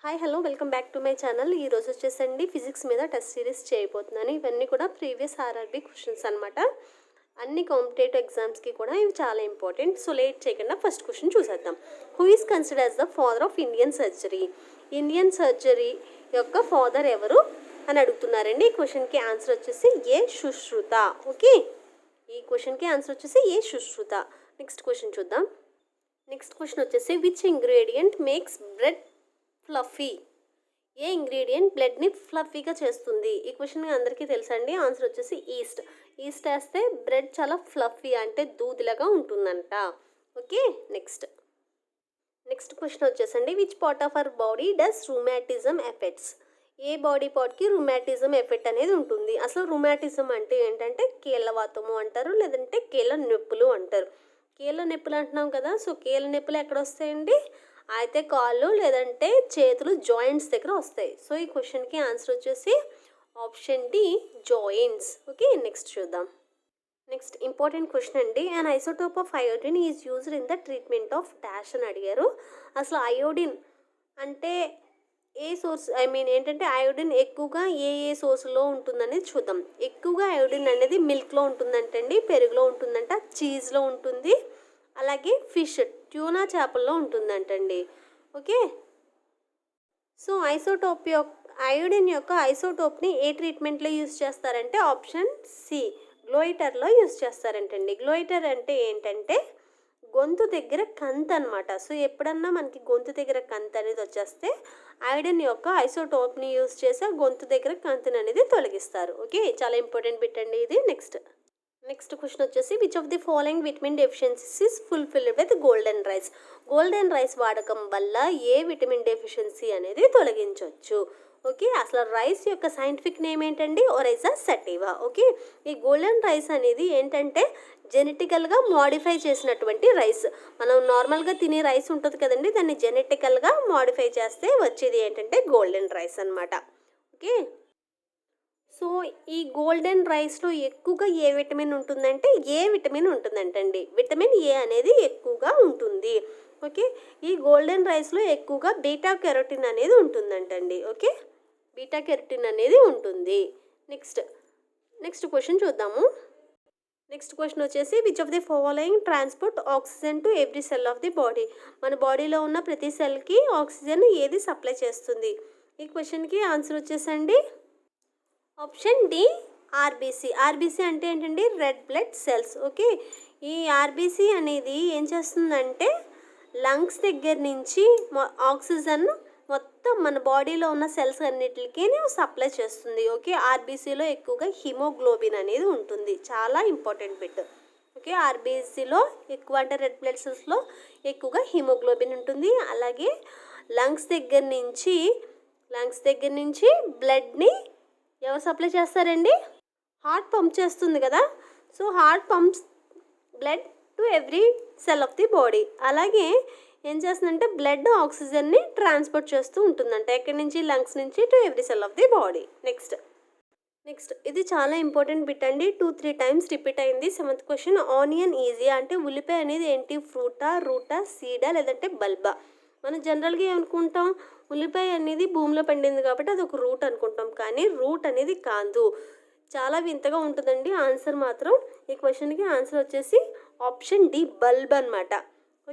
Hi hello welcome back to my channel. ఈరోజు వచ్చేసండి physics మీద టెస్ట్ సిరీస్ చేయబోతున్నాను. ఇవన్నీ కూడా ప్రీవియస్ ఆర్ఆర్బీ క్వశ్చన్స్ అనమాట. అన్ని కాంపిటేటివ్ ఎగ్జామ్స్కి కూడా ఇవి చాలా ఇంపార్టెంట్. సో లేట్ చేయకుండా ఫస్ట్ క్వశ్చన్ చూసేద్దాం. Who is considered as the father of Indian surgery? Indian surgery యొక్క ఫాదర్ ఎవరు అని అడుగుతున్నారండి. ఈ క్వశ్చన్కి ఆన్సర్ వచ్చేసి ఏ సుశ్రుత. ఓకే, ఈ క్వశ్చన్కి ఆన్సర్ వచ్చేసి ఏ సుశ్రుత. నెక్స్ట్ క్వశ్చన్ చూద్దాం. నెక్స్ట్ క్వశ్చన్ వచ్చేసి which ingredient makes bread fluffy? ఏ ఇంగ్రీడియంట్ బ్లడ్ని ఫ్లఫీగా చేస్తుంది? ఈ క్వశ్చన్ అందరికీ తెలుసండి. ఆన్సర్ వచ్చేసి ఈస్ట్. ఈస్ట్ వేస్తే బ్రెడ్ చాలా ఫ్లఫీ అంటే దూదిలాగా ఉంటుందంట. ఓకే, నెక్స్ట్ క్వశ్చన్ వచ్చేసండి which part of our body does rheumatism affects? ఏ బాడీ పార్ట్కి రుమాటిజం ఎఫెక్ట్ అనేది ఉంటుంది? అసలు రుమాటిజం అంటే ఏంటంటే కీళ్ళవాతము అంటారు, లేదంటే కీళ్ళ నొప్పులు అంటారు. కీళ్ళ నొప్పులు అంటున్నాం కదా, సో కీళ్ళ నొప్పులు ఎక్కడ వస్తాయండి? అయితే కాళ్ళు లేదంటే చేతులు జాయింట్స్ దగ్గర వస్తాయి. సో ఈ క్వశ్చన్కి ఆన్సర్ వచ్చేసి option D joints. Okay, next చూద్దాం. నెక్స్ట్ ఇంపార్టెంట్ క్వశ్చన్ అండి. And isotope of iodine is used in the treatment of dash అని అడిగారు. అసలు అయోడిన్ అంటే ఏ సోర్స్ ఏంటంటే అయోడిన్ ఎక్కువగా ఏ సోర్స్లో ఉంటుందనేది చూద్దాం. ఎక్కువగా అయోడిన్ అనేది మిల్క్లో ఉంటుందంటండి, పెరుగులో ఉంటుందంట, చీజ్లో ఉంటుంది, అలాగే ఫిష్ ట్యూనా చేపల్లో ఉంటుందంటండి. ఓకే, సో అయోడిన్ యొక్క ఐసోటోప్ని ఏ ట్రీట్మెంట్లో యూజ్ చేస్తారంటే ఆప్షన్ సి గ్లోయిటర్లో యూజ్ చేస్తారంటండి. గ్లోయిటర్ అంటే ఏంటంటే గొంతు దగ్గర కంత్ అనమాట. సో ఎప్పుడన్నా మనకి గొంతు దగ్గర కంత్ అనేది వచ్చేస్తే అయోడిన్ యొక్క ఐసోటోప్ని యూజ్ చేసి గొంతు దగ్గర కంతిని అనేది తొలగిస్తారు. ఓకే, చాలా ఇంపార్టెంట్ బిట్ అండి ఇది. నెక్స్ట్ క్వశ్చన్ వచ్చేసి which of the following vitamin deficiencies is fulfilled with golden rice? Golden rice వాడకం వల్ల ఏ విటమిన్ డెఫిషియన్సీ అనేది తొలగించవచ్చు? ఓకే, అసలు రైస్ యొక్క సైంటిఫిక్ నేమ్ ఏంటండి? ఒరైజా సటివా. ఓకే, ఈ గోల్డెన్ రైస్ అనేది ఏంటంటే జెనెటికల్గా మోడిఫై చేసినటువంటి రైస్. మనం నార్మల్గా తినే రైస్ ఉంటుంది కదండి, దాన్ని జెనెటికల్గా మోడిఫై చేస్తే వచ్చేది ఏంటంటే గోల్డెన్ రైస్ అనమాట. ఓకే, సో ఈ గోల్డెన్ రైస్లో ఎక్కువగా ఏ విటమిన్ ఉంటుందంటే ఏ విటమిన్ ఉంటుందంటండి. విటమిన్ ఏ అనేది ఎక్కువగా ఉంటుంది. ఓకే, ఈ గోల్డెన్ రైస్లో ఎక్కువగా బీటా కెరోటిన్ అనేది ఉంటుందంటండి. ఓకే, బీటా కెరోటిన్ అనేది ఉంటుంది. నెక్స్ట్ క్వశ్చన్ చూద్దాము. నెక్స్ట్ క్వశ్చన్ వచ్చేసి which of the following transport oxygen to every cell of the body? మన బాడీలో ఉన్న ప్రతి సెల్కి ఆక్సిజన్ ఏది సప్లై చేస్తుంది? ఈ క్వశ్చన్కి ఆన్సర్ వచ్చేసండి ఆప్షన్ డి ఆర్బీసీ. ఆర్బీసీ అంటే ఏంటండి? Red blood cells. ఓకే, ఈ ఆర్బీసీ అనేది ఏం చేస్తుందంటే లంగ్స్ దగ్గర నుంచి ఆక్సిజన్ మొత్తం మన బాడీలో ఉన్న సెల్స్ అన్నిటికీ సప్లై చేస్తుంది. ఓకే, ఆర్బీసీలో ఎక్కువగా హిమోగ్లోబిన్ అనేది ఉంటుంది. చాలా ఇంపార్టెంట్ బిట్. ఓకే, ఆర్బీసీలో ఎక్కువ అంటే రెడ్ బ్లడ్ సెల్స్లో ఎక్కువగా హిమోగ్లోబిన్ ఉంటుంది. అలాగే లంగ్స్ దగ్గర నుంచి బ్లడ్ని ఎవరు సప్లై చేస్తారండి? హార్ట్ పంప్ చేస్తుంది కదా. So heart pumps blood to every cell of the body. అలాగే ఏం చేస్తుందంటే బ్లడ్ ఆక్సిజన్ని ట్రాన్స్పోర్ట్ చేస్తూ ఉంటుందంట ఎక్కడి నుంచి? లంగ్స్ నుంచి to every cell of the body. Next ఇది చాలా ఇంపార్టెంట్ బిట్ అండి. 2-3 టైమ్స్ రిపీట్ అయింది. 7th క్వశ్చన్ ఆనియన్ ఈజీ అంటే ఉల్లిపాయ అనేది ఏంటి? ఫ్రూటా, రూటా, సీడా లేదంటే బల్బా? మనం జనరల్గా ఏమనుకుంటాం, ఉల్లిపాయ అనేది భూమిలో పండింది కాబట్టి అది ఒక రూట్ అనుకుంటాం, కానీ రూట్ అనేది కాదు. చాలా వింతగా ఉంటుందండి ఆన్సర్ మాత్రం. ఈ క్వశ్చన్కి ఆన్సర్ వచ్చేసి ఆప్షన్ డి బల్బ్ అనమాట.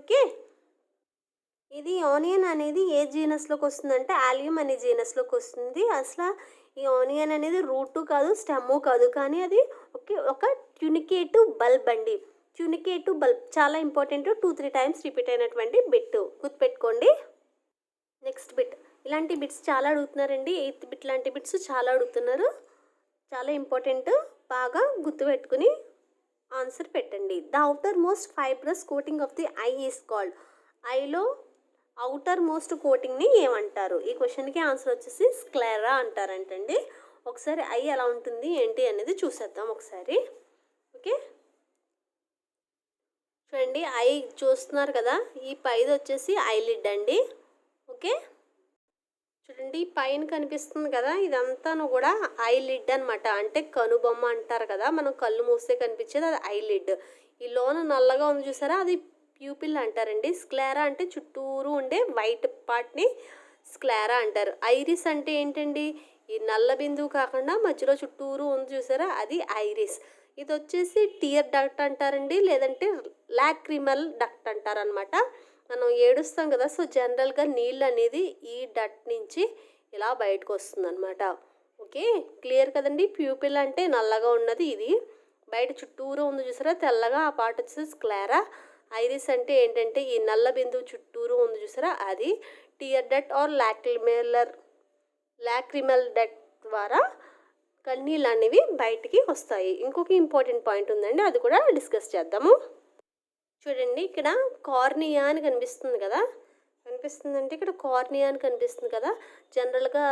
ఓకే, ఇది ఆనియన్ అనేది ఏ జీనస్లోకి వస్తుందంటే ఆలియం అనే జీనస్లోకి వస్తుంది. అసలు ఈ ఆనియన్ అనేది రూటు కాదు, స్టెమ్ము కాదు, కానీ అది ఒక ట్యూనికేటివ్ బల్బ్ అండి. ట్యూనికేటివ్ బల్బ్ చాలా ఇంపార్టెంట్. 2-3 టైమ్స్ రిపీట్ అయినటువంటి బిట్ గుర్తుపెట్టుకోండి. నెక్స్ట్ బిట్, ఇలాంటి బిట్స్ చాలా అడుగుతున్నారండి. 8th బిట్ లాంటి బిట్స్ చాలా అడుగుతున్నారు. చాలా ఇంపార్టెంట్, బాగా గుర్తుపెట్టుకుని ఆన్సర్ పెట్టండి. The outermost fibrous coating of the eye is called? ఐలో అవుటర్ మోస్ట్ కోటింగ్ని ఏమంటారు? ఈ క్వశ్చన్కి ఆన్సర్ వచ్చేసి స్క్లెరా అంటారంటండి. ఒకసారి ఐ ఎలా ఉంటుంది ఏంటి అనేది చూసేద్దాం ఒకసారి. ఓకే, చూడండి ఐ చూస్తున్నారు కదా, ఈ పైది వచ్చేసి ఐలిడ్ అండి. ఓకే, చూడండి పైన కనిపిస్తుంది కదా, ఇదంతా కూడా ఐలిడ్ అనమాట. అంటే కనుబొమ్మ అంటారు కదా, మనం కళ్ళు మూస్తే కనిపించేది అది ఐలిడ్. ఈ లోన నల్లగా ఉంది చూసారా, అది ప్యూపిల్ అంటారండి. స్క్లెరా అంటే చుట్టూరు ఉండే వైట్ పార్ట్ని స్క్లెరా అంటారు. ఐరిస్ అంటే ఏంటండి? ఈ నల్ల బిందువు కాకుండా మధ్యలో చుట్టూరు ఉంది చూసారా? అది ఐరిస్. ఇదొచ్చేసి టియర్ డక్ట్ అంటారండి. లేదంటే లాక్రిమల్ డక్ట్ అంటారనమాట. మనం ఏడుస్తాం కదా! సో, జనరల్‌గా నీళ్ళనేది ఈ డక్ట్ నుంచి ఇలా బయటకొస్తుందనమాట. ఓకే. క్లియర్ కదండీ! ప్యూపిల్ అంటే నల్లగా ఉన్నది ఇది. బయట చుట్టూరు ఉంది చూసారా? తెల్లగా ఆ పార్ట్ వచ్చేసి స్క్లెరా. ఐరిస్ అంటే ఏంటంటే ఈ నల్ల బిందువు చుట్టూరు ఉంది చూసారా? అది. Tear duct or lacrimal duct ద్వారా కన్నీళ్ళు అనేవి బయటికి వస్తాయి. ఇంకొక ఇంపార్టెంట్ పాయింట్ ఉందండి, అది కూడా డిస్కస్ చేద్దాము. చూడండి, ఇక్కడ కార్నియా అని కనిపిస్తుంది కదా! కనిపిస్తుందంటే ఇక్కడ కార్నియా అని కనిపిస్తుంది కదా! జనరల్‌గా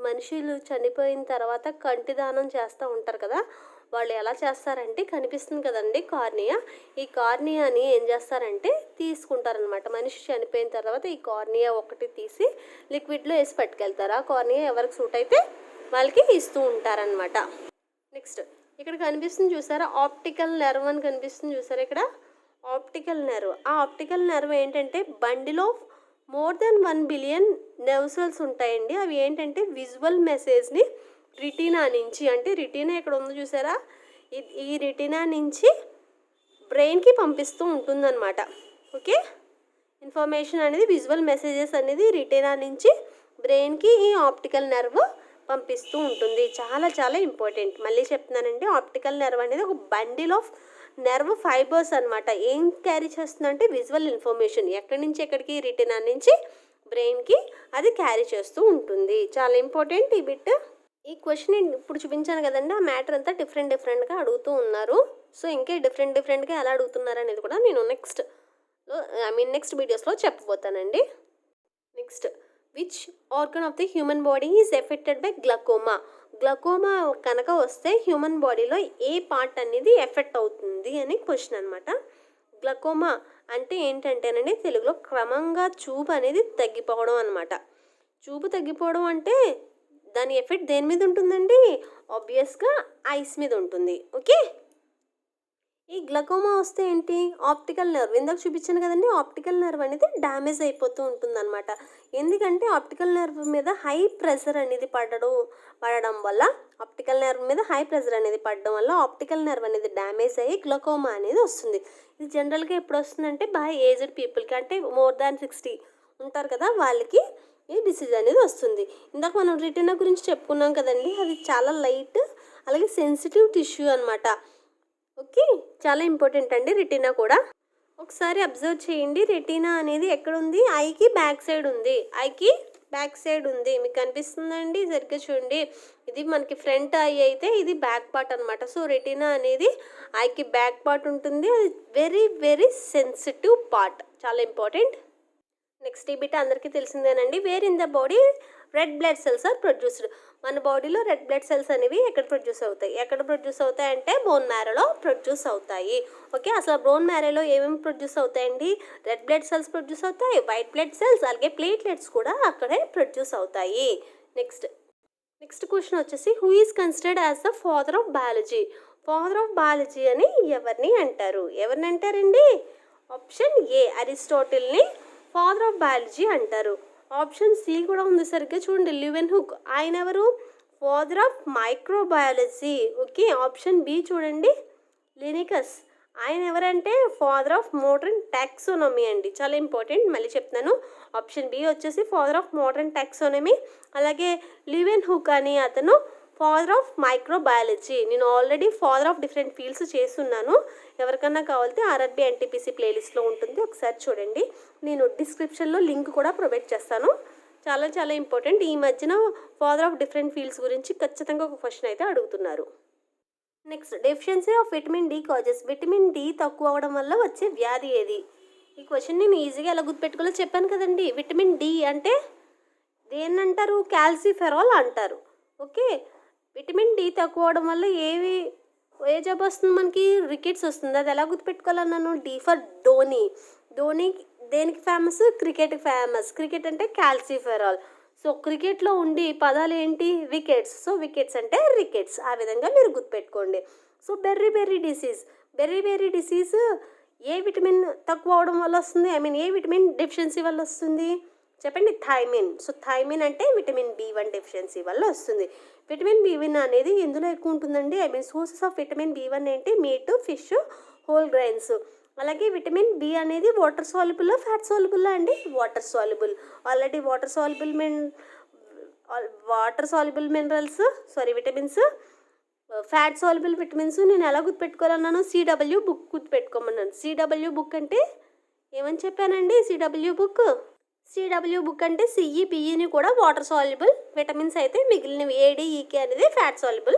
మనుషులు చనిపోయిన తర్వాత కంటి దానం చేస్తూ ఉంటారు కదా! వాళ్ళు ఎలా చేస్తారంటే కనిపిస్తుంది కదండీ కార్నియా. ఈ కార్నియాని ఏం చేస్తారంటే తీసుకుంటారనమాట. మనిషి చనిపోయిన తర్వాత ఈ కార్నియా ఒకటి తీసి లిక్విడ్‌లో వేసి పట్టుకెళ్తారు. ఆ కార్నియా ఎవరికి సూట్ అయితే వాళ్ళకి ఇస్తూ ఉంటారనమాట. నెక్స్ట్ ఇక్కడ కనిపిస్తుంది చూసారా? ఆప్టికల్ నెర్వ్ అని కనిపిస్తుంది చూసారా ఇక్కడ? Optical nerve. ఆ ఆప్టికల్ నెర్వ్ ఏంటంటే bundle of more than 1 billion nerve cells ఉంటాయండి. అవి ఏంటంటే విజువల్ మెసేజ్ని రెటీనా నుంచి, అంటే రెటీనా ఇక్కడ ఉంది చూసారా? ఈ రెటీనా నుంచి బ్రెయిన్కి పంపిస్తూ ఉంటుందన్నమాట. ఓకే. ఇన్ఫర్మేషన్ అనేది విజువల్ మెసేజెస్ అనేది రెటీనా నుంచి బ్రెయిన్కి ఈ ఆప్టికల్ నెర్వ్ పంపిస్తూ ఉంటుంది. చాలా చాలా ఇంపార్టెంట్. మళ్ళీ చెప్తున్నానండి, ఆప్టికల్ నెర్వ్ అనేది ఒక బండిల్ ఆఫ్ నెర్వ్ ఫైబర్స్ అనమాట. ఏం క్యారీ చేస్తుందంటే విజువల్ ఇన్ఫర్మేషన్ ఎక్కడి నుంచి ఎక్కడికి, రెటీనా నుంచి బ్రెయిన్కి అది క్యారీ చేస్తూ ఉంటుంది. చాలా ఇంపార్టెంట్ ఈ బిట్. ఈ క్వశ్చన్ ఇప్పుడు చూపించాను కదండి, ఆ మ్యాటర్ అంతా డిఫరెంట్గా అడుగుతూ ఉన్నారు. సో ఇంకా డిఫరెంట్గా ఎలా అడుగుతున్నారు అనేది కూడా నేను నెక్స్ట్ వీడియోస్లో చెప్పబోతానండి. Next, which organ of the human body is affected by glaucoma? Glaucoma కనుక వస్తే హ్యూమన్ బాడీలో ఏ పార్ట్ అనేది ఎఫెక్ట్ అవుతుంది అని క్వశ్చన్ అనమాట. గ్లకోమా అంటే ఏంటంటేనండి, తెలుగులో క్రమంగా చూపు అనేది తగ్గిపోవడం అనమాట. చూపు తగ్గిపోవడం అంటే దాని ఎఫెక్ట్ దేని మీద ఉంటుందండి? ఆబ్వియస్గా ఐస్ మీద ఉంటుంది. ఓకే. ఈ గ్లకోమా వస్తే ఏంటి? ఆప్టికల్ నర్వ్, ఇందాక చూపించాను కదండి, ఆప్టికల్ నర్వ్ అనేది డ్యామేజ్ అయిపోతూ ఉంటుందన్నమాట. ఎందుకంటే ఆప్టికల్ నర్వ్ మీద హై ప్రెషర్ అనేది పడడం వల్ల ఆప్టికల్ నర్వ్ మీద హై ప్రెషర్ అనేది పడడం వల్ల ఆప్టికల్ నర్వ్ అనేది డ్యామేజ్ అయ్యి గ్లకోమా అనేది వస్తుంది. ఇది జనరల్గా ఎప్పుడు వస్తుందంటే ఏజ్డ్ పీపుల్కి, అంటే మోర్ దాన్ 60 ఉంటారు కదా, వాళ్ళకి ఈ డిసీజ్ అనేది వస్తుంది. ఇందాక మనం రెటీనా గురించి చెప్పుకున్నాం కదండి, అది చాలా లైట్ అలాగే సెన్సిటివ్ టిష్యూ అనమాట. ఓకే. చాలా ఇంపార్టెంట్ అండి రెటీనా కూడా. ఒకసారి అబ్జర్వ్ చేయండి, రెటీనా అనేది ఎక్కడుంది? ఐకి బ్యాక్ సైడ్ ఉంది. ఐకి బ్యాక్ సైడ్ ఉంది. మీకు కనిపిస్తుందండి? సరిగ్గా చూడండి. ఇది మనకి ఫ్రంట్ ఐ అయితే ఇది బ్యాక్ పార్ట్ అనమాట. సో రెటీనా అనేది ఐకి బ్యాక్ పార్ట్ ఉంటుంది. అది వెరీ వెరీ సెన్సిటివ్ పార్ట్. చాలా ఇంపార్టెంట్. నెక్స్ట్ ఈ బిట్ అందరికీ తెలిసిందేనండి. Where in the body red blood cells are produced? మన బాడీలో రెడ్ బ్లడ్ సెల్స్ అనేవి ఎక్కడ ప్రొడ్యూస్ అవుతాయి అంటే బోన్ మ్యారోలో ప్రొడ్యూస్ అవుతాయి. ఓకే. అసలు బోన్ మ్యారోలో ఏమేమి ప్రొడ్యూస్ అవుతాయండి? రెడ్ బ్లడ్ సెల్స్ ప్రొడ్యూస్ అవుతాయి, వైట్ బ్లడ్ సెల్స్, అలాగే ప్లేట్లెట్స్ కూడా అక్కడే ప్రొడ్యూస్ అవుతాయి. నెక్స్ట్ క్వశ్చన్ వచ్చేసి, who is considered as the father of biology? Father of biology అని ఎవరిని అంటారండి? ఆప్షన్ ఏ, అరిస్టాటిల్ని ఫాదర్ ఆఫ్ బయాలజీ అంటారు. ఆప్షన్ సి కూడా ఉంది, సరిగ్గా చూడండి, లివెన్హుక్. ఆయన ఎవరు? Father of microbiology. Okay. Option B చూడండి, లినికస్. ఆయన ఎవరంటే ఫాదర్ ఆఫ్ మోడర్న్ టాక్సోనమీ అండి. చాలా ఇంపార్టెంట్, మళ్ళీ చెప్తున్నాను. ఆప్షన్ బి వచ్చేసి ఫాదర్ ఆఫ్ మోడర్న్ టాక్సోనమీ. అలాగే లివెన్హుక్ అని అతను ఫాదర్ ఆఫ్ మైక్రోబయాలజీ. నేను already father of different fields చేస్తున్నాను. ఎవరికన్నా కావాలంటే ఆర్ఆర్బీ ఎన్టీపీసీ ప్లేలిస్ట్లో ఉంటుంది, ఒకసారి చూడండి. నేను డిస్క్రిప్షన్లో లింక్ కూడా ప్రొవైడ్ చేస్తాను. చాలా చాలా ఇంపార్టెంట్. ఈ మధ్యన ఫాదర్ ఆఫ్ డిఫరెంట్ ఫీల్డ్స్ గురించి ఖచ్చితంగా ఒక క్వశ్చన్ అయితే అడుగుతున్నారు. Next, deficiency of vitamin D causes. Vitamin D తక్కువ అవడం వల్ల వచ్చే వ్యాధి ఏది? ఈ క్వశ్చన్ నేను ఈజీగా ఎలా గుర్తుపెట్టుకోవాలో చెప్పాను కదండి. విటమిన్ డి అంటే దేన్నంటారు? క్యాల్సిఫెరాల్ అంటారు. ఓకే. విటమిన్ డి తక్కువ అవడం వల్ల ఏ జబ్బు వస్తుంది మనకి? రికెట్స్ వస్తుంది. అది ఎలా గుర్తుపెట్టుకోవాలన్నాను? D for Dhoni. ధోని దేనికి ఫేమస్? క్రికెట్కి ఫేమస్. క్రికెట్ అంటే క్యాల్సిఫెరాల్. సో క్రికెట్లో ఉండి పదాలు ఏంటి? వికెట్స్. సో వికెట్స్ అంటే రికెట్స్. ఆ విధంగా మీరు గుర్తుపెట్టుకోండి. సో బెర్రీ డిసీజ్ ఏ విటమిన్ తక్కువ అవడం వల్ల వస్తుంది? ఏ విటమిన్ డెఫిషియన్సీ వల్ల వస్తుంది చెప్పండి. థైమిన్. సో థైమిన్ అంటే విటమిన్ B1 డెఫిషియన్సీ వల్ల వస్తుంది. విటమిన్ B1 అనేది ఎందులో ఎక్కువ ఉంటుందండి? సోర్సెస్ ఆఫ్ విటమిన్ B1 ఏంటి? Meat, fish, whole grains. అలాగే విటమిన్ బి అనేది వాటర్ సాల్యుబుల్లా ఫ్యాట్ సాల్యుబుల్లా అండి? Water soluble. Already water soluble minerals vitamins, fat soluble vitamins నేను ఎలా గుర్తుపెట్టుకోవాలన్నాను? CW బుక్ గుర్తుపెట్టుకోమన్నాను. CW బుక్ అంటే ఏమని చెప్పానండి? CW బుక్ అంటే CEBEని కూడా వాటర్ సాల్యుబుల్ విటమిన్స్ అయితే మిగిలినవి ADEK అనేది ఫ్యాట్ సాల్యుబుల్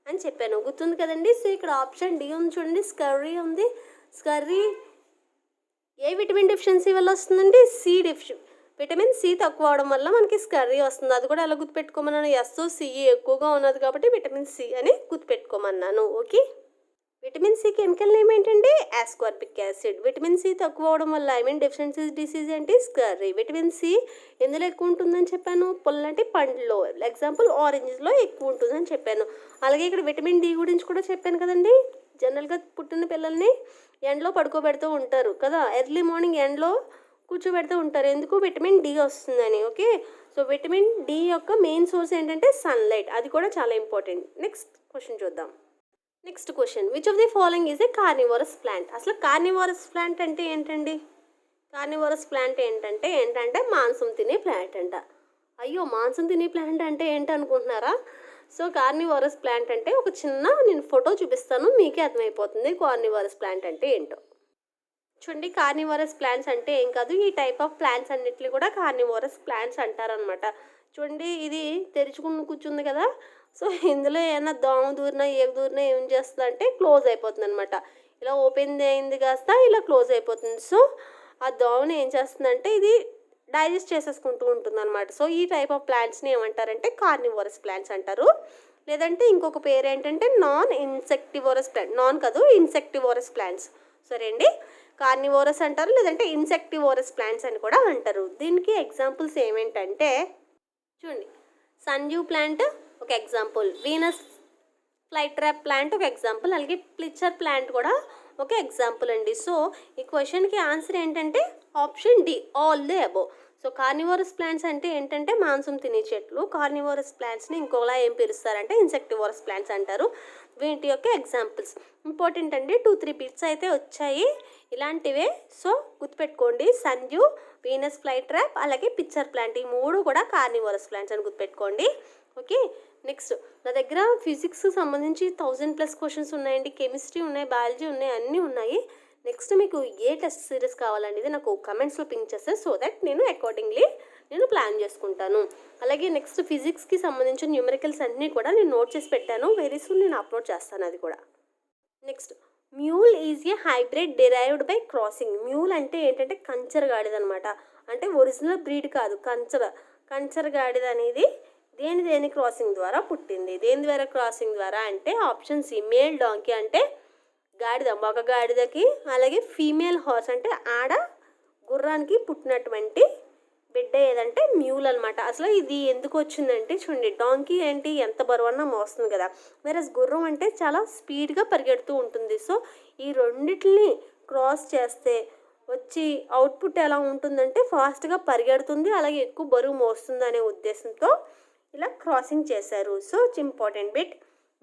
అని చెప్పాను. గుర్తుంది కదండి? సో ఇక్కడ ఆప్షన్ డి ఉంది చూడండి, స్కర్రీ ఉంది. స్కర్రీ ఏ విటమిన్ డెఫిషియన్సీ వల్ల వస్తుందండి? విటమిన్ సి తక్కువ అవడం వల్ల మనకి స్కర్రీ వస్తుంది. అది కూడా ఎలా గుర్తుపెట్టుకోమన్నాను? SOCE ఎక్కువగా ఉన్నది కాబట్టి విటమిన్ సి అని గుర్తుపెట్టుకోమన్నాను. Okay. Vitamin C chemical name ఏంటండి? Ascorbic acid. విటమిన్ సి తక్కువ అవడం వల్ల డెఫిషియన్సీ డిసీజ్ ఏంటి? స్కర్రీ. విటమిన్ సి ఎందులో ఎక్కువ ఉంటుందని చెప్పాను? పొల్లంటి పండ్లో, ఎగ్జాంపుల్ ఆరెంజ్లో ఎక్కువ ఉంటుందని చెప్పాను. అలాగే ఇక్కడ విటమిన్ డి గురించి కూడా చెప్పాను కదండి. జనరల్గా పుట్టిన పిల్లల్ని ఎండలో పడుకోబెడుతూ ఉంటారు కదా, ఎర్లీ మార్నింగ్ ఎండలో కూర్చోబెడుతూ ఉంటారు. ఎందుకు? విటమిన్ డి వస్తుందని. ఓకే. సో విటమిన్ డి యొక్క మెయిన్ సోర్స్ ఏంటంటే సన్లైట్. అది కూడా చాలా ఇంపార్టెంట్. నెక్స్ట్ క్వశ్చన్ చూద్దాం. Next question, which of the following is a carnivorous plant? అసలు కార్నివోరస్ ప్లాంట్ అంటే ఏంటండి? కార్నివోరస్ ప్లాంట్ ఏంటంటే మాంసం తినే ప్లాంట్ అంట. అయ్యో, మాంసం తినే ప్లాంట్ అంటే ఏంటి అనుకుంటున్నారా? సో కార్నివోరస్ ప్లాంట్ అంటే ఒక చిన్న నేను ఫోటో చూపిస్తాను, మీకే అర్థమైపోతుంది కార్నివోరస్ ప్లాంట్ అంటే ఏంటో. చూడండి, కార్నివోరస్ ప్లాంట్స్ అంటే ఏం కాదు, ఈ టైప్ ఆఫ్ ప్లాంట్స్ అన్నిటిని కూడా కార్నివోరస్ ప్లాంట్స్ అంటారనమాట. చూడండి, ఇది తెరుచుకుని కూర్చుంది కదా. సో ఇందులో ఏమైనా దోమ దూరినా ఏం చేస్తుంది అంటే క్లోజ్ అయిపోతుంది అనమాట. ఇలా ఓపెన్ అయింది కాస్త ఇలా క్లోజ్ అయిపోతుంది. సో ఆ దోమని ఏం చేస్తుందంటే ఇది డైజెస్ట్ చేసేసుకుంటూ ఉంటుంది అనమాట. సో ఈ టైప్ ఆఫ్ ప్లాంట్స్ని ఏమంటారంటే కార్నివోరస్ ప్లాంట్స్ అంటారు. లేదంటే ఇంకొక పేరు ఏంటంటే నాన్ ఇన్సెక్టివోరస్ ప్లాంట్. నాన్ కాదు, ఇన్సెక్టివోరస్ ప్లాంట్స్. సరే అండి, కార్నివోరస్ అంటారు, లేదంటే ఇన్సెక్టివోరస్ ప్లాంట్స్ అని కూడా అంటారు. దీనికి ఎగ్జాంపుల్స్ ఏమేంటంటే చూడండి, సన్యూ ప్లాంట్ ఒక ఎగ్జాంపుల్, వీనస్ ఫ్లైట్రాప్ ప్లాంట్ ఒక ఎగ్జాంపుల్, అలాగే ప్లిచ్చర్ ప్లాంట్ కూడా ఒక ఎగ్జాంపుల్ అండి. సో ఈ క్వశ్చన్కి ఆన్సర్ ఏంటంటే option D, all the above. So carnivorous plants అంటే ఏంటంటే మాంసం తినే చెట్లు. కార్నివోరస్ ప్లాంట్స్ని ఇంకోలా ఏం పిలుస్తారంటే ఇన్సెక్టివోరస్ ప్లాంట్స్ అంటారు. వీటి యొక్క ఎగ్జాంపుల్స్ ఇంపార్టెంట్ అండి. 2-3 బిట్స్ అయితే వచ్చాయి ఇలాంటివే. సో గుర్తుపెట్టుకోండి, సన్యూ, వీనస్ ఫ్లైట్రాప్, అలాగే పిచ్చర్ ప్లాంట్, ఈ 3 కూడా కార్నివోరస్ ప్లాంట్స్ అని గుర్తుపెట్టుకోండి. ఓకే. నెక్స్ట్, నా దగ్గర ఫిజిక్స్కి సంబంధించి 1000+ క్వశ్చన్స్ ఉన్నాయండి, కెమిస్ట్రీ ఉన్నాయి, బయాలజీ ఉన్నాయి, అన్నీ ఉన్నాయి. నెక్స్ట్ మీకు ఏ టెస్ట్ సిరీస్ కావాలనేది నాకు కమెంట్స్లో పింక్ చేస్తే, సో దట్ నేను అకార్డింగ్లీ ప్లాన్ చేసుకుంటాను. అలాగే నెక్స్ట్ ఫిజిక్స్కి సంబంధించిన న్యూమరికల్స్ అన్నీ కూడా నేను నోట్ చేసి పెట్టాను, వెరీ సూన్ నేను అప్లోడ్ చేస్తాను అది కూడా. Next, mule is a hybrid derived by crossing. Mule అంటే ఏంటంటే కంచర్ గాడిద అనమాట. అంటే ఒరిజినల్ బ్రీడ్ కాదు, కంచర్ గాడిద అనేది దేని క్రాసింగ్ ద్వారా పుట్టింది. దేని ద్వారా క్రాసింగ్ ద్వారా అంటే ఆప్షన్ సి, మేల్ డాంకీ అంటే గాడిద, మగ గాడిదకి, అలాగే ఫీమేల్ హార్స్ అంటే ఆడ గుర్రానికి పుట్టినటువంటి బిడ్డ ఏదంటే మ్యూల్ అనమాట. అసలు ఇది ఎందుకు వచ్చిందంటే చూడండి, డాంకీ ఏంటి ఎంత బరువన్నా మోస్తుంది కదా, వేరేస్ గుర్రం అంటే చాలా స్పీడ్గా పరిగెడుతూ ఉంటుంది. సో ఈ రెండిటిని క్రాస్ చేస్తే వచ్చి అవుట్పుట్ ఎలా ఉంటుందంటే ఫాస్ట్గా పరిగెడుతుంది, అలాగే ఎక్కువ బరువు మోస్తుంది అనే ఉద్దేశంతో ఇలా క్రాసింగ్ చేశారు. సో ఇంపార్టెంట్ బిట్,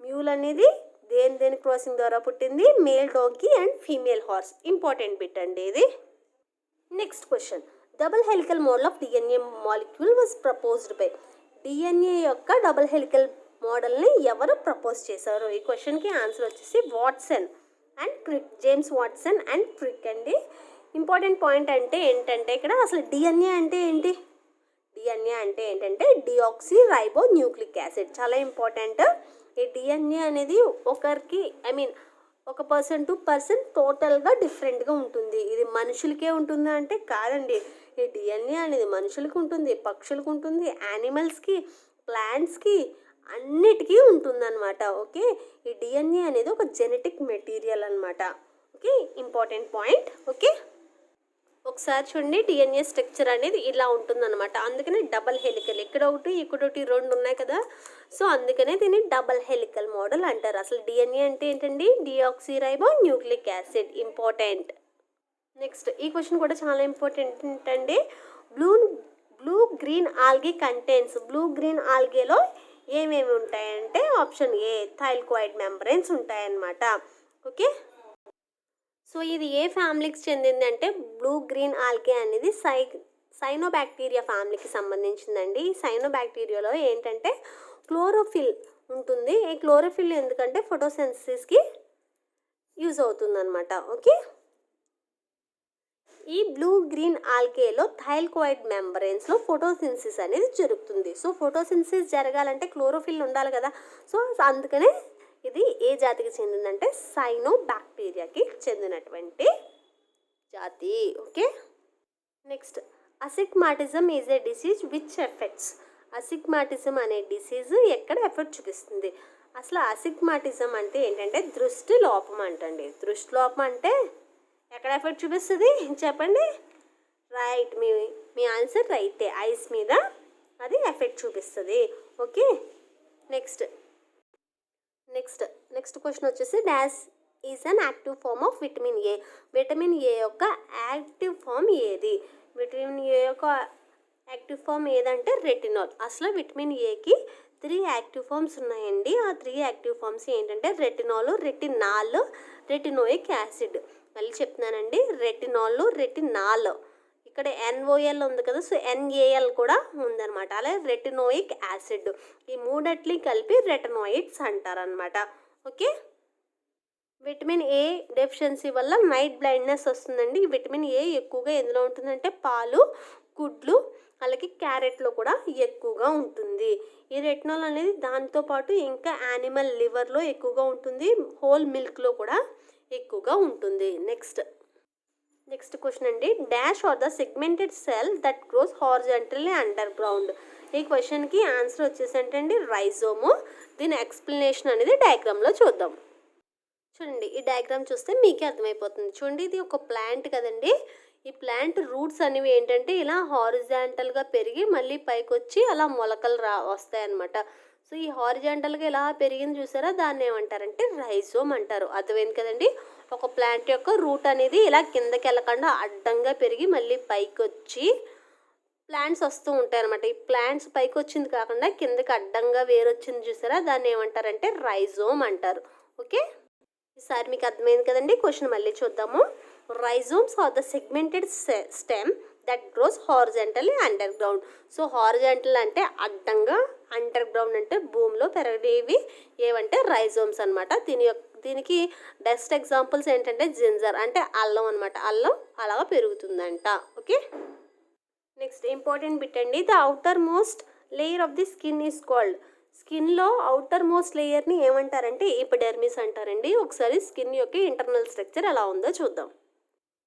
మ్యూల్ అనేది దేని క్రాసింగ్ ద్వారా పుట్టింది? Male donkey and female horse. Important bit అండి ఇది. Next question, double helical model of DNA molecule was proposed by. DNA యొక్క డబుల్ హెలికల్ మోడల్ని ఎవరు ప్రపోజ్ చేశారు? ఈ క్వశ్చన్కి ఆన్సర్ వచ్చేసి Watson and Crick, James Watson and Crick అండి. ఇంపార్టెంట్ పాయింట్ అంటే ఏంటంటే ఇక్కడ అసలు DNA అంటే ఏంటి? DNA అంటే ఏంటంటే డిఆక్సీ రైబో న్యూక్లిక్ యాసిడ్. చాలా ఇంపార్టెంట్. ఈ DNA అనేది ఒకరికి ఒక పర్సన్ టు పర్సన్ టోటల్గా డిఫరెంట్గా ఉంటుంది. ఇది మనుషులకే ఉంటుందా అంటే కాదండి. ఈ DNA అనేది మనుషులకు ఉంటుంది, పక్షులకు ఉంటుంది, యానిమల్స్కి, ప్లాంట్స్కి, అన్నిటికీ ఉంటుందన్నమాట. ఓకే. ఈ DNA అనేది ఒక జెనెటిక్ మెటీరియల్ అనమాట. Okay, important point. ఓకే, ఒకసారి చూడండి, DNA స్ట్రక్చర్ అనేది ఇలా ఉంటుందన్నమాట. అందుకనే డబల్ హెలికల్, ఇక్కడ ఒకటి 2 ఉన్నాయి కదా. సో అందుకనే దీన్ని డబల్ హెలికల్ మోడల్ అంటారు. అసలు DNA అంటే ఏంటండి? Deoxyribonucleic acid. Important. Next, ఈ క్వశ్చన్ కూడా చాలా ఇంపార్టెంట్ అండి. Blue blue green algae contents. Blue green ఆల్గేలో ఏమేమి ఉంటాయంటే ఆప్షన్ ఏ థైల్కోయిడ్ మెంబ్రెన్స్ ఉంటాయన్నమాట. ఓకే, సో ఇది ఏ ఫ్యామిలీకి చెందిందంటే బ్లూ గ్రీన్ ఆల్గే అనేది సైనోబాక్టీరియా ఫ్యామిలీకి సంబంధించిందండి. ఈ సైనోబాక్టీరియాలో ఏంటంటే క్లోరోఫిల్ ఉంటుంది. ఈ క్లోరోఫిల్ ఎందుకంటే ఫోటోసింథసిస్కి యూజ్ అవుతుందన్నమాట. ఓకే, ఈ బ్లూ గ్రీన్ ఆల్గేలో థైల్కోయిడ్ మెంబ్రెన్స్లో ఫోటోసింథసిస్ అనేది జరుగుతుంది. సో ఫోటోసింథసిస్ జరగాలంటే క్లోరోఫిల్ ఉండాలి కదా. సో అందుకనే ఇది ఏ జాతికి చెందిందంటే సైనోబాక్టీరియాకి చెందినటువంటి జాతి. Okay, next astigmatism is a disease which affects. Astigmatism అనే డిసీజ్ ఎక్కడ ఎఫెక్ట్ చూపిస్తుంది? అసలు అసిగ్మాటిజం అంటే ఏంటంటే దృష్టి లోపం అంటండి. దృష్టి లోపం అంటే ఎక్కడ ఎఫెక్ట్ చూపిస్తుంది చెప్పండి? రైట్, మీ ఆన్సర్ రైటే, ఐస్ మీద అది ఎఫెక్ట్ చూపిస్తుంది. ఓకే, నెక్స్ట్ క్వశ్చన్ వచ్చేసి dash is an active form of vitamin A. Vitamin A యొక్క యాక్టివ్ ఫామ్ ఏది? విటమిన్ ఏ యొక్క యాక్టివ్ ఫామ్ ఏదంటే రెటినాల్. అసలు విటమిన్ ఏకి 3 యాక్టివ్ ఫామ్స్ ఉన్నాయండి. ఆ 3 యాక్టివ్ ఫామ్స్ ఏంటంటే రెటినాల్, రెటినాల్, రెటినోయిక్ యాసిడ్. మళ్ళీ చెప్తున్నానండి, రెటినాల్, రెటినాల్, ఇక్కడ NOL ఉంది కదా, సో NAL కూడా ఉందన్నమాట. అలాగే రెటినోయిక్ యాసిడ్, ఈ మూడట్లీ కలిపి రెటినాయిడ్స్ అంటారనమాట. ఓకే, విటమిన్ ఏ డెఫిషియన్సీ వల్ల నైట్ బ్లైండ్నెస్ వస్తుందండి. ఈ విటమిన్ ఏ ఎక్కువగా ఎందులో ఉంటుందంటే పాలు, గుడ్లు, అలాగే క్యారెట్లో కూడా ఎక్కువగా ఉంటుంది. ఈ రెటినాల్ అనేది దాంతోపాటు ఇంకా యానిమల్ లివర్లో ఎక్కువగా ఉంటుంది, హోల్ మిల్క్లో కూడా ఎక్కువగా ఉంటుంది. నెక్స్ట్ క్వశ్చన్ అండి, dash are the segmented cell that grows horizontally underground. ఈ క్వశ్చన్కి ఆన్సర్ వచ్చేసంటండి రైజోము. దీని ఎక్స్ప్లెనేషన్ అనేది డయాగ్రామ్లో చూద్దాం. చూడండి, ఈ డయాగ్రామ్ చూస్తే మీకే అర్థమైపోతుంది. చూడండి, ఇది ఒక ప్లాంట్ కదండి. ఈ ప్లాంట్ రూట్స్ అనేవి ఏంటంటే ఇలా హారిజాంటల్గా పెరిగి మళ్ళీ పైకి వచ్చి అలా మొలకలు వస్తాయన్నమాట. సో ఈ హారిజాంటల్గా ఇలా పెరిగింది చూసారా, దాన్ని ఏమంటారంటే రైజోమ్ అంటారు. అర్థమైంది కదండి. ఒక ప్లాంట్ యొక్క రూట్ అనేది ఇలా కిందకి వెళ్ళకుండా అడ్డంగా పెరిగి మళ్ళీ పైకి వచ్చి ప్లాంట్స్ వస్తూ ఉంటాయి అనమాట. ఈ ప్లాంట్స్ పైకి వచ్చింది కాకుండా కిందకి అడ్డంగా వేరొచ్చింది చూసారా, దాన్ని ఏమంటారంటే రైజోమ్ అంటారు. ఓకే, ఈసారి మీకు అర్థమైంది కదండి. క్వశ్చన్ మళ్ళీ చూద్దాము. Rhizomes are the segmented stem that grows horizontally underground. So horizontal అంటే అడ్డంగా, అండర్ గ్రౌండ్ అంటే భూమిలో పెరిగేవి ఏవంటే రైజోమ్స్ అనమాట. దీనికి బెస్ట్ ఎగ్జాంపుల్స్ ఏంటంటే జింజర్ అంటే అల్లం అనమాట. అల్లం అలాగా పెరుగుతుందంట. ఓకే, నెక్స్ట్ ఇంపార్టెంట్ బిట్ అండి, the outermost layer of the skin is called. స్కిన్లో అవుటర్ మోస్ట్ లేయర్ని ఏమంటారంటే ఎపిడెర్మిస్ అంటారండి. ఒకసారి స్కిన్ యొక్క ఇంటర్నల్ స్ట్రక్చర్ ఎలా ఉందో చూద్దాం.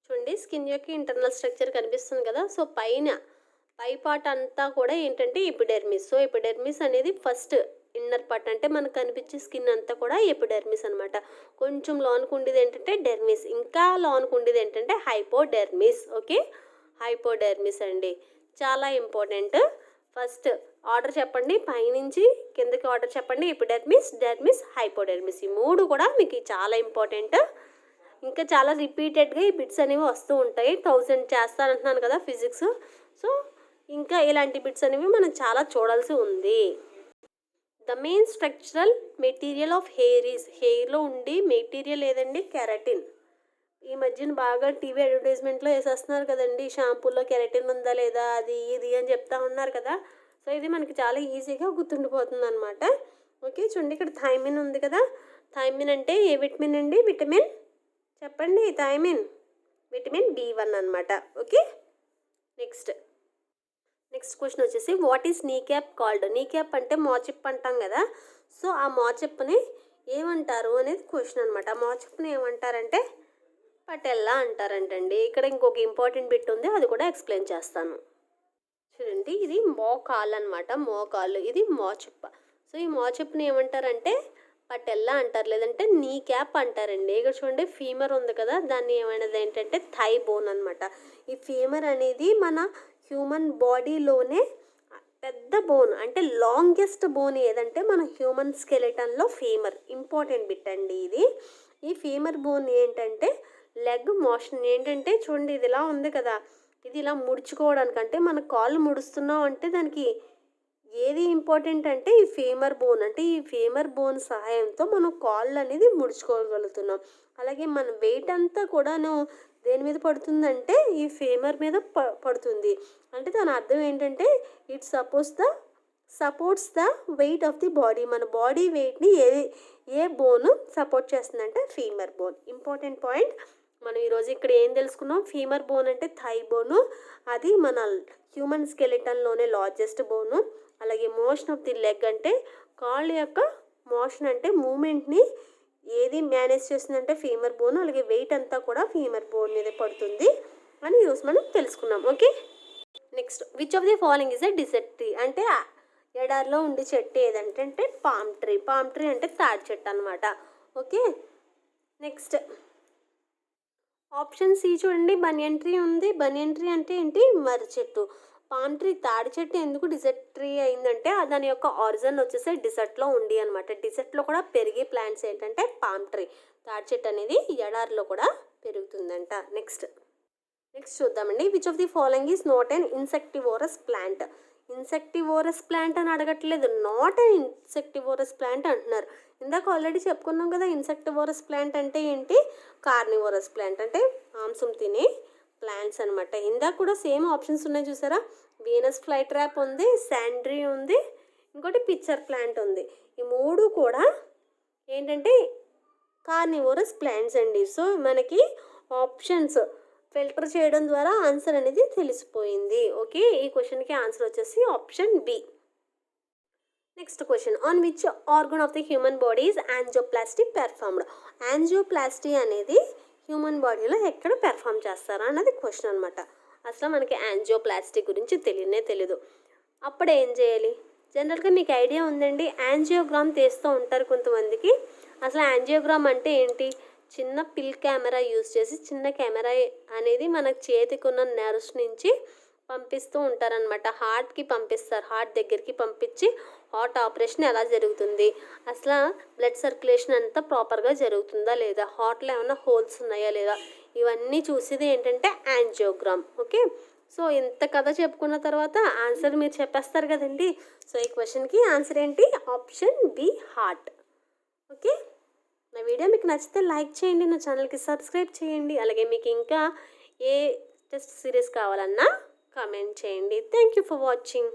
చూడండి, స్కిన్ యొక్క ఇంటర్నల్ స్ట్రక్చర్ కనిపిస్తుంది కదా. సో పై పార్ట్ అంతా కూడా ఏంటంటే ఎపిడెర్మిస్. సో ఎపిడెర్మిస్ అనేది ఫస్ట్ ఇన్నర్ పార్ట్, అంటే మనకు కనిపించే స్కిన్ అంతా కూడా ఎపిడెర్మిస్ అనమాట. కొంచెం లోనికి ఉండేది ఏంటంటే డెర్మిస్, ఇంకా లోనికి ఉండేది ఏంటంటే హైపోడెర్మిస్. ఓకే, హైపోడెర్మిస్ అండి, చాలా ఇంపార్టెంట్. ఫస్ట్ ఆర్డర్ చెప్పండి, పైనుంచి కిందకి ఆర్డర్ చెప్పండి. ఎపిడెర్మిస్, డెర్మిస్, హైపోడెర్మిస్, ఈ మూడు కూడా మీకు చాలా ఇంపార్టెంట్. ఇంకా చాలా రిపీటెడ్గా ఈ బిట్స్ అనేవి వస్తూ ఉంటాయి. 1000 చేస్తానంటున్నాను కదా ఫిజిక్స్. సో ఇంకా ఇలాంటి బిట్స్ అనేవి మనం చాలా చూడాల్సి ఉంది. The main structural material of hair is. హెయిర్లో ఉండి మెటీరియల్ ఏదండి? కెరటిన్. ఈ మధ్యన బాగా టీవీ అడ్వర్టైజ్మెంట్లో వేసేస్తున్నారు కదండి, షాంపూలో కెరటిన్ ఉందా లేదా, అది ఇది అని చెప్తా ఉన్నారు కదా. సో ఇది మనకి చాలా ఈజీగా గుర్తుండిపోతుంది అనమాట. ఓకే, చూడండి ఇక్కడ థైమిన్ ఉంది కదా. థైమిన్ అంటే ఏ విటమిన్ అండి? విటమిన్ చెప్పండి, థైమిన్ విటమిన్ B1 అనమాట. ఓకే, నెక్స్ట్ క్వశ్చన్ వచ్చేసి వాట్ ఈస్ నీ క్యాప్ కాల్డ్. నీ క్యాప్ అంటే మోచిప్ అంటాం కదా. సో ఆ మోచిప్ని ఏమంటారు అనేది క్వశ్చన్ అనమాట. ఆ మోచిప్ని ఏమంటారంటే పటెల్లా అంటారంటండి. ఇక్కడ ఇంకొక ఇంపార్టెంట్ బిట్ ఉంది, అది కూడా ఎక్స్ప్లెయిన్ చేస్తాను. చూడండి, ఇది మోకాలు అనమాట. మోకాలు, ఇది మోచిప్. సో ఈ మోచిప్ని ఏమంటారంటే పటెల్లా అంటారు, లేదంటే నీ క్యాప్ అంటారండి. ఇక్కడ చూడండి ఫీమర్ ఉంది కదా, దాన్ని ఏమైనది ఏంటంటే థై బోన్ అనమాట. ఈ ఫీమర్ అనేది మన హ్యూమన్ బాడీలోనే పెద్ద బోన్, అంటే లాంగెస్ట్ బోన్ ఏదంటే మన హ్యూమన్ స్కెలెటన్లో ఫీమర్. ఇంపార్టెంట్ బిట్ అండి ఇది. ఈ ఫీమర్ బోన్ ఏంటంటే లెగ్ మోషన్ ఏంటంటే చూడండి ఇది ఇలా ఉంది కదా, ఇది ఇలా ముడుచుకోవడానికంటే మన కాళ్ళు ముడుస్తున్నాం అంటే దానికి ఏది ఇంపార్టెంట్ అంటే ఈ ఫీమర్ బోన్. అంటే ఈ ఫీమర్ బోన్ సహాయంతో మనం కాళ్ళు అనేది ముడుచుకోగలుగుతున్నాం. అలాగే మన వెయిట్ అంతా కూడాను దేని మీద పడుతుందంటే ఈ ఫీమర్ మీద పడుతుంది. అంటే దాని అర్థం ఏంటంటే it supports the weight of the body. మన బాడీ వెయిట్ని ఏ బోను సపోర్ట్ చేస్తుందంటే ఫీమర్ బోన్. Important point. మనం ఈరోజు ఇక్కడ ఏం తెలుసుకున్నాం? ఫీమర్ బోన్ అంటే థై బోను. అది మన హ్యూమన్ స్కెలిటన్లోనే లార్జెస్ట్ బోను. అలాగే మోషన్ ఆఫ్ ది లెగ్ అంటే కాళ్ళ యొక్క మోషన్ అంటే మూమెంట్ని ఏది మేనేజ్ చేస్తుందంటే ఫీమర్ బోన్. అలాగే వెయిట్ అంతా కూడా ఫీమర్ బోన్ మీద పడుతుంది అని ఈరోజు మనం తెలుసుకున్నాం. Okay, next which of the following is a desert tree. అంటే ఎడారిలో ఉండే చెట్టు ఏదంటే పామ్ ట్రీ. పామ్ ట్రీ అంటే తాడి చెట్టు అనమాట. ఓకే, నెక్స్ట్ ఆప్షన్ సి చూడండి, బనియన్ ట్రీ ఉంది. బనియన్ ట్రీ అంటే ఏంటి? మర్రి చెట్టు. పామ్ ట్రీ తాడి చెట్టు ఎందుకు డిజర్ట్ ట్రీ అయిందంటే దాని యొక్క ఆరిజిన్ వచ్చేసి డిజర్ట్లో ఉండి అనమాట. డిజర్ట్లో కూడా పెరిగే ప్లాంట్స్ ఏంటంటే పామ్ ట్రీ. తాడి చెట్టు అనేది ఎడారిలో కూడా పెరుగుతుందంట. నెక్స్ట్ చూద్దామండి. Which of the following is not an insectivorous plant. Insectivorous plant అని అడగట్లేదు, నాట్ ఎన్ ఇన్సెక్టివోరస్ ప్లాంట్ అంటున్నారు. ఇందాక ఆల్రెడీ చెప్పుకున్నాం కదా ఇన్సెక్టివోరస్ ప్లాంట్ అంటే ఏంటి, కార్నివోరస్ ప్లాంట్ అంటే మాంసం తినే ప్లాంట్స్ అనమాట. ఇందాక కూడా సేమ్ ఆప్షన్స్ ఉన్నాయి చూసారా, వీనస్ ఫ్లై ట్రాప్ ఉంది, శాండ్రీ ఉంది, ఇంకోటి పిక్చర్ ప్లాంట్ ఉంది. ఈ మూడు కూడా ఏంటంటే కార్నివోరస్ ప్లాంట్స్ అండి. సో మనకి ఆప్షన్స్ ఫిల్టర్ చేయడం ద్వారా ఆన్సర్ అనేది తెలిసిపోయింది. ఓకే, ఈ క్వశ్చన్కి ఆన్సర్ వచ్చేసి option B. Next question, on which organ of the human body is angioplasty performed. Angioplasty అనేది హ్యూమన్ బాడీలో ఎక్కడ పెర్ఫామ్ చేస్తారా అన్నది క్వశ్చన్ అనమాట. అసలు మనకి యాంజియోప్లాస్టీ గురించి తెలియదు. అప్పుడు ఏం చేయాలి? జనరల్గా మీకు ఐడియా ఉందండి, యాంజియోగ్రామ్ తీస్తూ ఉంటారు కొంతమందికి. అసలు యాంజియోగ్రామ్ అంటే ఏంటి? చిన్న పిల్ కెమెరా యూజ్ చేసి, చిన్న కెమెరా అనేది మన చేతికి ఉన్న నర్వ్స్ నుంచి పంపిస్తూ ఉంటారనమాట. హార్ట్కి పంపిస్తారు. హార్ట్ దగ్గరికి పంపించి హార్ట్ ఆపరేషన్ ఎలా జరుగుతుంది, అసలు బ్లడ్ సర్క్యులేషన్ అంతా ప్రాపర్గా జరుగుతుందా లేదా, హార్ట్లో ఏమైనా హోల్స్ ఉన్నాయా లేదా, ఇవన్నీ చూసేది ఏంటంటే యాంజియోగ్రామ్. ఓకే, సో ఇంత కథ చెప్పుకున్న తర్వాత ఆన్సర్ మీరు చెప్పేస్తారు కదండి. సో ఈ క్వశ్చన్కి ఆన్సర్ ఏంటి? Option B, heart. ఓకే, నా వీడియో మీకు నచ్చితే లైక్ చేయండి, నా ఛానల్కి సబ్స్క్రైబ్ చేయండి. అలాగే మీకు ఇంకా ఏ టెస్ట్ సిరీస్ కావాలన్నా కామెంట్ చేయండి. Thank you for watching.